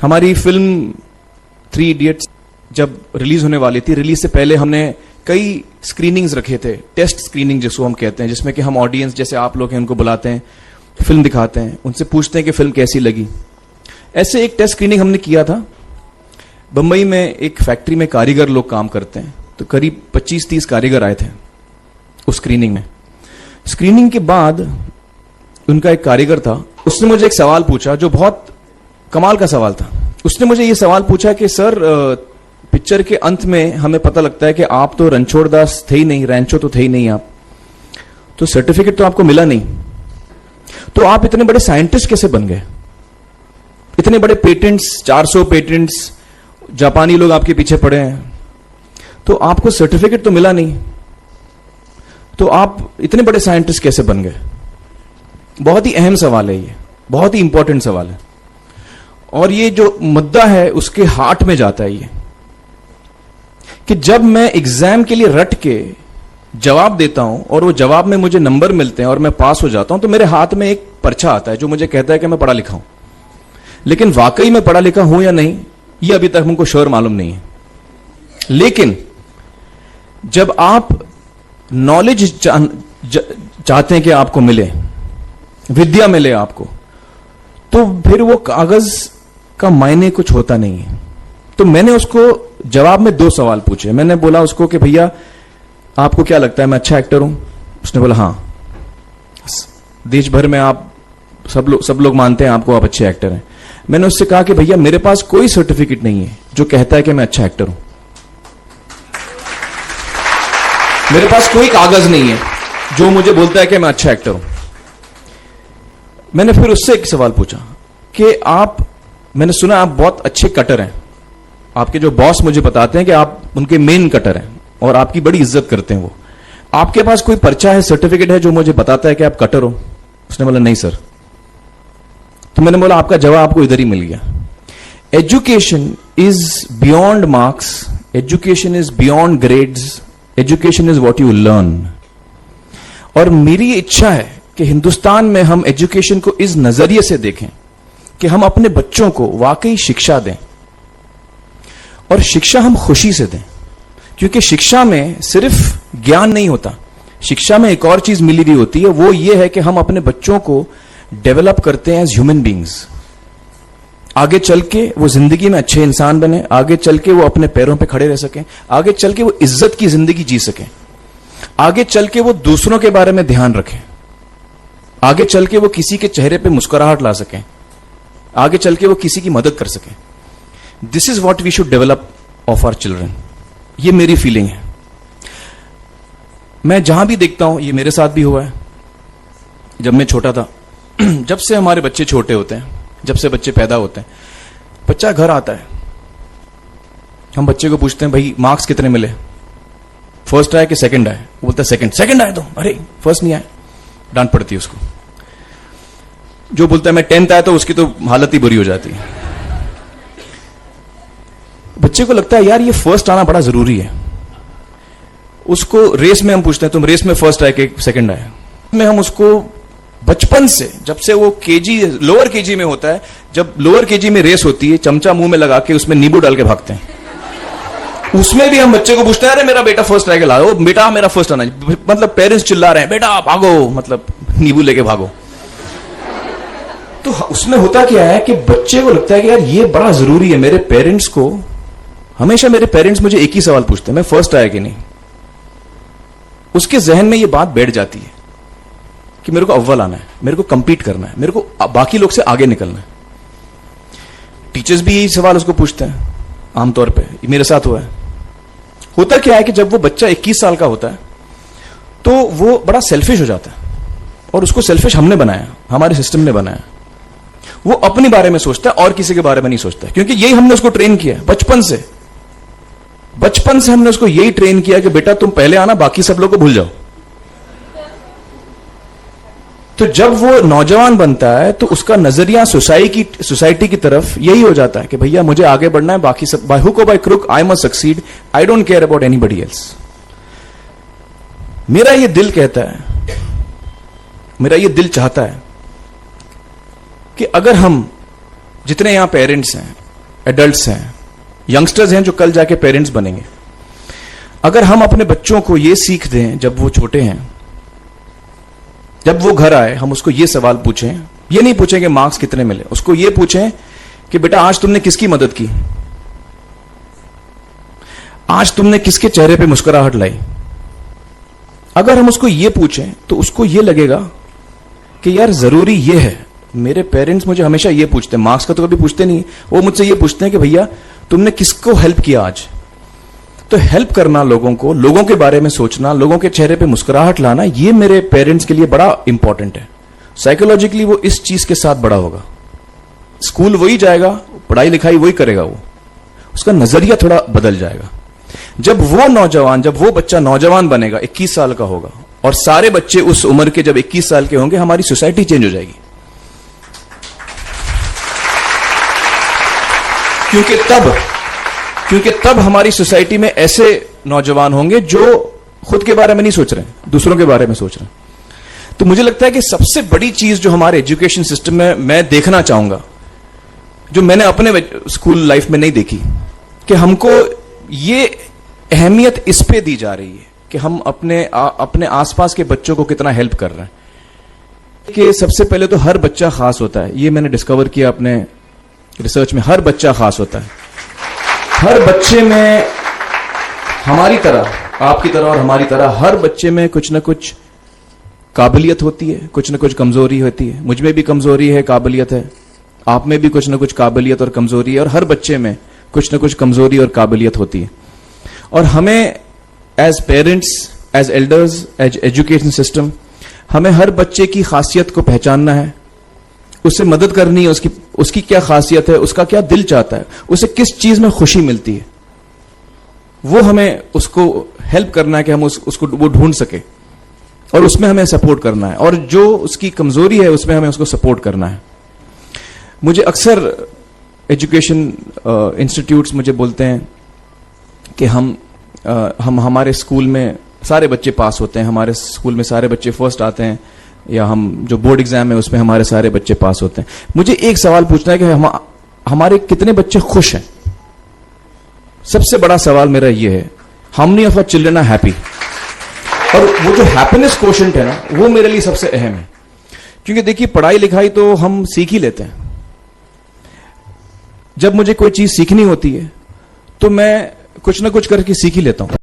हमारी film 3 idiots जब release होने वाली थी, रिलीज से पहले हमने कई स्क्रीनिंग्स रखे थे, टेस्ट स्क्रीनिंग जिसको हम कहते हैं, जिसमें कि हम ऑडियंस जैसे आप लोग हैं उनको बुलाते हैं, फिल्म दिखाते हैं, उनसे पूछते हैं कि फिल्म कैसी लगी। ऐसे एक टेस्ट स्क्रीनिंग हमने किया था। बंबई में एक फैक्ट्री में कारीगर लोग काम करते हैं, तो करीब 25-30 कारीगर आए थे उस स्क्रीनिंग में। स्क्रीनिंग के बाद उनका एक कारीगर था, उसने मुझे एक सवाल पूछा जो बहुत कमाल का सवाल था। उसने मुझे ये सवाल पूछा कि सर, पिक्चर के अंत में हमें पता लगता है कि आप तो रणछोड़ दास थे ही नहीं, रैंचो तो थे ही नहीं आप, तो सर्टिफिकेट तो आपको मिला नहीं, तो आप इतने बड़े साइंटिस्ट कैसे बन गए? इतने बड़े पेटेंट्स, 400 पेटेंट्स, जापानी लोग आपके पीछे पड़े हैं, तो आपको सर्टिफिकेट तो मिला नहीं, तो आप इतने बड़े साइंटिस्ट कैसे बन गए? बहुत ही अहम सवाल है ये, बहुत ही इंपॉर्टेंट सवाल है, और ये जो मुद्दा है उसके हार्ट में जाता है ये, कि जब मैं एग्जाम के लिए रट के जवाब देता हूं और वो जवाब में मुझे नंबर मिलते हैं और मैं पास हो जाता हूं, तो मेरे हाथ में एक पर्चा आता है जो मुझे कहता है कि मैं पढ़ा लिखा हूं। लेकिन वाकई में पढ़ा लिखा हूं या नहीं, ये अभी तक हमको श्योर मालूम नहीं है। लेकिन जब आप नॉलेज चाहते हैं कि आपको मिले, विद्या मिले आपको, तो फिर वो कागज का मायने कुछ होता नहीं है। तो मैंने उसको जवाब में 2 सवाल पूछे। मैंने बोला उसको कि भैया आपको क्या लगता है मैं अच्छा एक्टर हूं? उसने बोला हाँ, देश भर में आप सब लोग मानते हैं आपको, आप अच्छे एक्टर हैं। मैंने उससे कहा कि भैया मेरे पास कोई सर्टिफिकेट नहीं है जो कहता है कि मैं अच्छा एक्टर हूं, मेरे पास कोई कागज नहीं है जो मुझे बोलता है कि मैं अच्छा एक्टर हूं। मैंने फिर उससे एक सवाल पूछा कि मैंने सुना आप बहुत अच्छे कटर हैं, आपके जो बॉस मुझे बताते हैं कि आप उनके मेन कटर हैं और आपकी बड़ी इज्जत करते हैं वो, आपके पास कोई पर्चा है, सर्टिफिकेट है जो मुझे बताता है कि आप कटर हो? उसने बोला नहीं सर। तो मैंने बोला आपका जवाब आपको इधर ही मिल गया। Education is beyond marks, education is beyond grades, education is what you learn. और मेरी इच्छा है कि हिंदुस्तान में हम एजुकेशन को इस नजरिए से देखें कि हम अपने बच्चों को वाकई शिक्षा दें, और शिक्षा हम खुशी से दें, क्योंकि शिक्षा में सिर्फ ज्ञान नहीं होता, शिक्षा में एक और चीज मिली हुई होती है, वो ये है कि हम अपने बच्चों को डेवलप करते हैं एज ह्यूमन बींग्स। आगे चल के वो जिंदगी में अच्छे इंसान बने, आगे चल के वो अपने पैरों पे खड़े रह सकें, आगे चल के वो इज्जत की जिंदगी जी सकें, आगे चल के वो दूसरों के बारे में ध्यान रखें, आगे चल के वो किसी के चेहरे पे मुस्कुराहट ला सकें, आगे चल के वो किसी की मदद कर सकें। This is what we should develop of our children. ये मेरी फीलिंग है। मैं जहां भी देखता हूं, ये मेरे साथ भी हुआ है जब मैं छोटा था। जब से हमारे बच्चे छोटे होते हैं, जब से बच्चे पैदा होते हैं, बच्चा घर आता है, हम बच्चे को पूछते हैं भाई मार्क्स कितने मिले, फर्स्ट आए कि सेकंड आए? वो बोलता है सेकंड। सेकंड आए तो अरे फर्स्ट नहीं आए, डांट पड़ती है उसको। जो बोलता है मैं 10th आया तो उसकी तो हालत ही बुरी हो जाती है। बच्चे को लगता है यार ये फर्स्ट आना बड़ा जरूरी है। उसको रेस में हम पूछते हैं तुम रेस में फर्स्ट आए कि सेकंड आए? में हम उसको बचपन से, जब से वो लोअर केजी में होता है, जब लोअर केजी में रेस होती है, चमचा मुंह में लगा के उसमें नींबू डाल के भागते हैं। उसमें भी हम बच्चे को पूछते हैं अरे मेरा बेटा फर्स्ट आएगा, लाओ बेटा मेरा फर्स्ट आना, मतलब पेरेंट्स चिल्ला रहे हैं बेटा भागो, मतलब नींबू लेके भागो। तो उसमें होता क्या है कि बच्चे को लगता है कि यार ये बड़ा जरूरी है। मेरे पेरेंट्स को हमेशा, मेरे पेरेंट्स मुझे एक ही सवाल पूछते हैं, मैं फर्स्ट आया कि नहीं? उसके जहन में ये बात बैठ जाती है कि मेरे को अव्वल आना है, मेरे को कंपीट करना है, मेरे को बाकी लोग से आगे निकलना है। टीचर्स भी यही सवाल उसको पूछते हैं आमतौर पे, मेरे साथ हुआ है। होता क्या है कि जब वो बच्चा 21 साल का होता है तो वो बड़ा सेल्फिश हो जाता है, और उसको सेल्फिश हमने बनाया, हमारे सिस्टम ने बनाया। वो अपने बारे में सोचता है और किसी के बारे में नहीं सोचता, क्योंकि यही हमने उसको ट्रेन किया है बचपन से। बचपन से हमने उसको यही ट्रेन किया कि बेटा तुम पहले आना, बाकी सब लोग को भूल जाओ। तो जब वो नौजवान बनता है तो उसका नजरिया सोसाइटी की तरफ यही हो जाता है कि भैया मुझे आगे बढ़ना है, बाकी सब बाय हुक और by crook I must succeed, I don't care about anybody else. मेरा ये दिल कहता है, मेरा ये दिल चाहता है कि अगर हम जितने यहां पेरेंट्स हैं एडल्ट्स हैं, यंगस्टर्स हैं जो कल जाके पेरेंट्स बनेंगे, अगर हम अपने बच्चों को ये सीख दें जब वो छोटे हैं, जब वो घर आए हम उसको ये सवाल पूछें, ये नहीं पूछें कि मार्क्स कितने मिले, उसको ये पूछें कि बेटा आज तुमने किसकी मदद की, आज तुमने किसके चेहरे पे मुस्कुराहट लाई। अगर हम उसको ये पूछें तो उसको ये लगेगा कि यार जरूरी ये है, मेरे पेरेंट्स मुझे हमेशा ये पूछते हैं, मार्क्स का तो कभी पूछते नहीं, वो मुझसे ये पूछते हैं कि भैया तुमने किसको हेल्प किया आज। तो हेल्प करना लोगों को, लोगों के बारे में सोचना, लोगों के चेहरे पे मुस्कुराहट लाना, ये मेरे पेरेंट्स के लिए बड़ा इंपॉर्टेंट है। साइकोलॉजिकली वो इस चीज के साथ बड़ा होगा, स्कूल वही जाएगा, पढ़ाई लिखाई वही करेगा, वो उसका नजरिया थोड़ा बदल जाएगा। जब वो बच्चा नौजवान बनेगा, 21 साल का होगा, और सारे बच्चे उस उम्र के जब 21 साल के होंगे, हमारी सोसाइटी चेंज हो जाएगी। क्योंकि तब हमारी सोसाइटी में ऐसे नौजवान होंगे जो खुद के बारे में नहीं सोच रहे हैं, दूसरों के बारे में सोच रहे हैं। तो मुझे लगता है कि सबसे बड़ी चीज जो हमारे एजुकेशन सिस्टम में मैं देखना चाहूंगा, जो मैंने अपने स्कूल लाइफ में नहीं देखी, कि हमको ये अहमियत इस पे दी जा रही है कि हम अपने आसपास के बच्चों को कितना हेल्प कर रहे हैं। कि सबसे पहले तो हर बच्चा खास होता है, ये मैंने डिस्कवर किया अपने रिसर्च में। हर बच्चा खास होता है, हर बच्चे में हमारी तरह, आपकी तरह और हमारी तरह, हर बच्चे में कुछ ना कुछ काबिलियत होती है, कुछ ना कुछ कमजोरी होती है। मुझ में भी कमजोरी है, काबिलियत है, आप में भी कुछ ना कुछ काबिलियत और कमजोरी है, और हर बच्चे में कुछ ना कुछ कमजोरी और काबिलियत होती है। और हमें as parents, as elders, as education system, हमें हर बच्चे की खासियत को पहचानना है, उससे मदद करनी है, उसकी क्या खासियत है, उसका क्या दिल चाहता है, उसे किस चीज में खुशी मिलती है, वो हमें उसको हेल्प करना है कि हम उसको वो ढूंढ सके, और उसमें हमें सपोर्ट करना है, और जो उसकी कमजोरी है उसमें हमें उसको सपोर्ट करना है। मुझे अक्सर एजुकेशन इंस्टीट्यूट्स मुझे बोलते हैं कि हम हमारे स्कूल में सारे बच्चे पास होते हैं, हमारे स्कूल में सारे बच्चे फर्स्ट आते हैं, या हम जो बोर्ड एग्जाम है उसमें हमारे सारे बच्चे पास होते हैं। मुझे एक सवाल पूछना है कि हमारे कितने बच्चे खुश हैं। सबसे बड़ा सवाल मेरा ये है, how many of our children are happy. और वो जो हैप्पीनेस कोशेंट है ना, वो मेरे लिए सबसे अहम है। क्योंकि देखिए, पढ़ाई लिखाई तो हम सीख ही लेते हैं। जब मुझे कोई चीज सीखनी होती है तो मैं कुछ ना कुछ करके सीख ही लेता हूं।